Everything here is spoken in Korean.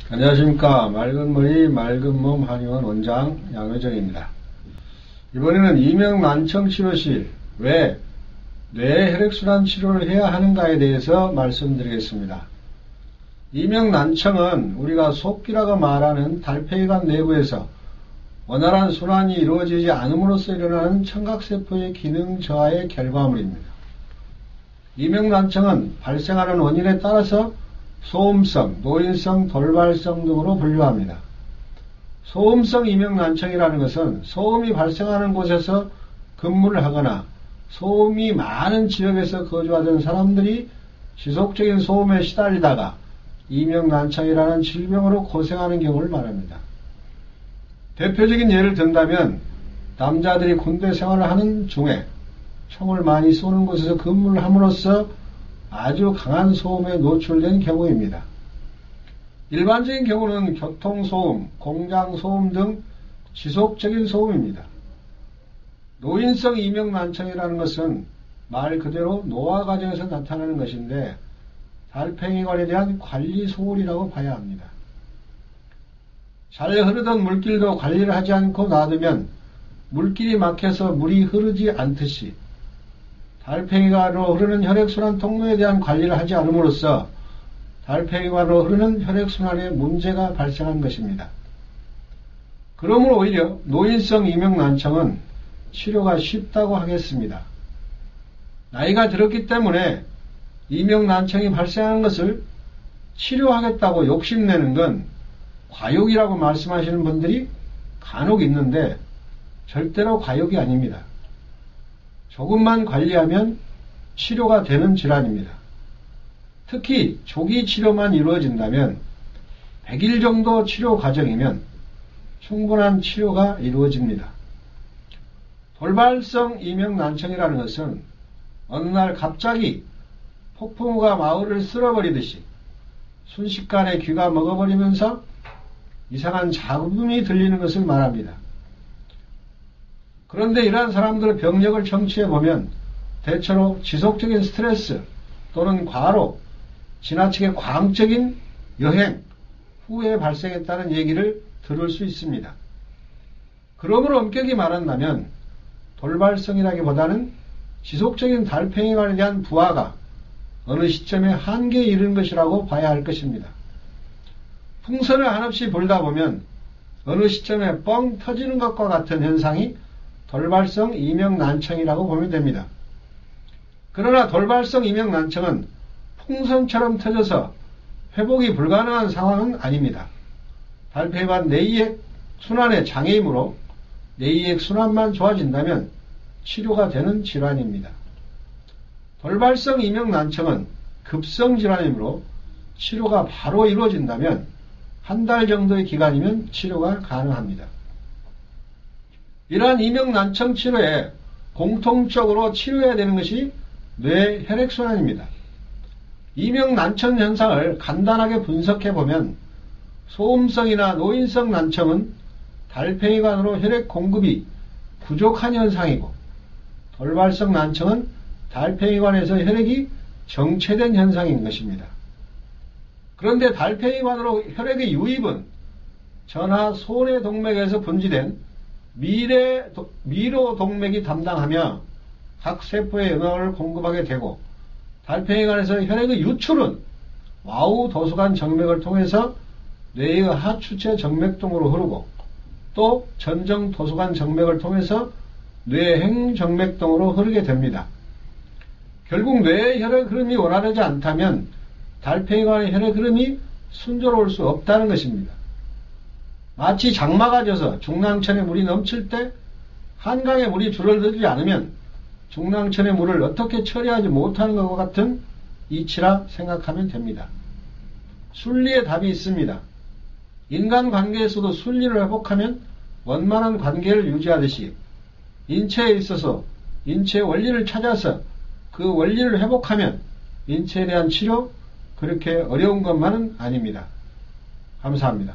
안녕하십니까. 맑은 머리 맑은 몸 한의원 원장 양효정입니다. 이번에는 이명난청 치료 시 왜 뇌혈액순환 치료를 해야 하는가에 대해서 말씀드리겠습니다. 이명난청은 우리가 속기라고 말하는 달팽이관 내부에서 원활한 순환이 이루어지지 않음으로써 일어나는 청각세포의 기능 저하의 결과물입니다. 이명난청은 발생하는 원인에 따라서 소음성, 노인성, 돌발성 등으로 분류합니다. 소음성 이명난청이라는 것은 소음이 발생하는 곳에서 근무를 하거나 소음이 많은 지역에서 거주하던 사람들이 지속적인 소음에 시달리다가 이명난청이라는 질병으로 고생하는 경우를 말합니다. 대표적인 예를 든다면 남자들이 군대 생활을 하는 중에 총을 많이 쏘는 곳에서 근무를 함으로써 아주 강한 소음에 노출된 경우입니다. 일반적인 경우는 교통소음, 공장소음 등 지속적인 소음입니다. 노인성 이명난청이라는 것은 말 그대로 노화 과정에서 나타나는 것인데 달팽이관에 대한 관리 소홀이라고 봐야 합니다. 잘 흐르던 물길도 관리를 하지 않고 놔두면 물길이 막혀서 물이 흐르지 않듯이 달팽이관으로 흐르는 혈액순환 통로에 대한 관리를 하지 않음으로써 달팽이관으로 흐르는 혈액순환에 문제가 발생한 것입니다. 그러므로 오히려 노인성 이명난청은 치료가 쉽다고 하겠습니다. 나이가 들었기 때문에 이명난청이 발생하는 것을 치료하겠다고 욕심내는 건 과욕이라고 말씀하시는 분들이 간혹 있는데 절대로 과욕이 아닙니다. 조금만 관리하면 치료가 되는 질환입니다. 특히 조기 치료만 이루어진다면 100일 정도 치료 과정이면 충분한 치료가 이루어집니다. 돌발성 이명난청이라는 것은 어느 날 갑자기 폭풍우가 마을을 쓸어버리듯이 순식간에 귀가 먹어버리면서 이상한 잡음이 들리는 것을 말합니다. 그런데 이러한 사람들의 병력을 청취해보면 대체로 지속적인 스트레스 또는 과로, 지나치게 광적인 여행 후에 발생했다는 얘기를 들을 수 있습니다. 그러므로 엄격히 말한다면 돌발성이라기보다는 지속적인 달팽이관에 대한 부하가 어느 시점에 한계에 이르는 것이라고 봐야 할 것입니다. 풍선을 한없이 불다 보면 어느 시점에 뻥 터지는 것과 같은 현상이 돌발성 이명난청이라고 보면 됩니다. 그러나 돌발성 이명난청은 풍선처럼 터져서 회복이 불가능한 상황은 아닙니다. 달팽이관 내이액 순환의 장애이므로 내이액 순환만 좋아진다면 치료가 되는 질환입니다. 돌발성 이명난청은 급성 질환이므로 치료가 바로 이루어진다면 한 달 정도의 기간이면 치료가 가능합니다. 이러한 이명난청 치료에 공통적으로 치료해야 되는 것이 뇌 혈액순환입니다. 이명난청 현상을 간단하게 분석해보면 소음성이나 노인성 난청은 달팽이관으로 혈액 공급이 부족한 현상이고 돌발성 난청은 달팽이관에서 혈액이 정체된 현상인 것입니다. 그런데 달팽이관으로 혈액의 유입은 전하 소뇌 동맥에서 분지된 미로 동맥이 담당하며 각 세포에 영양을 공급하게 되고 달팽이관에서 혈액의 유출은 와우 도수관 정맥을 통해서 뇌의 하추체 정맥동으로 흐르고 또 전정 도수관 정맥을 통해서 뇌행 정맥동으로 흐르게 됩니다. 결국 뇌의 혈액 흐름이 원활하지 않다면 달팽이관의 혈액 흐름이 순조로울 수 없다는 것입니다. 마치 장마가 져서 중랑천에 물이 넘칠 때 한강에 물이 줄어들지 않으면 중랑천의 물을 어떻게 처리하지 못하는 것과 같은 이치라 생각하면 됩니다. 순리의 답이 있습니다. 인간관계에서도 순리를 회복하면 원만한 관계를 유지하듯이 인체에 있어서 인체의 원리를 찾아서 그 원리를 회복하면 인체에 대한 치료 그렇게 어려운 것만은 아닙니다. 감사합니다.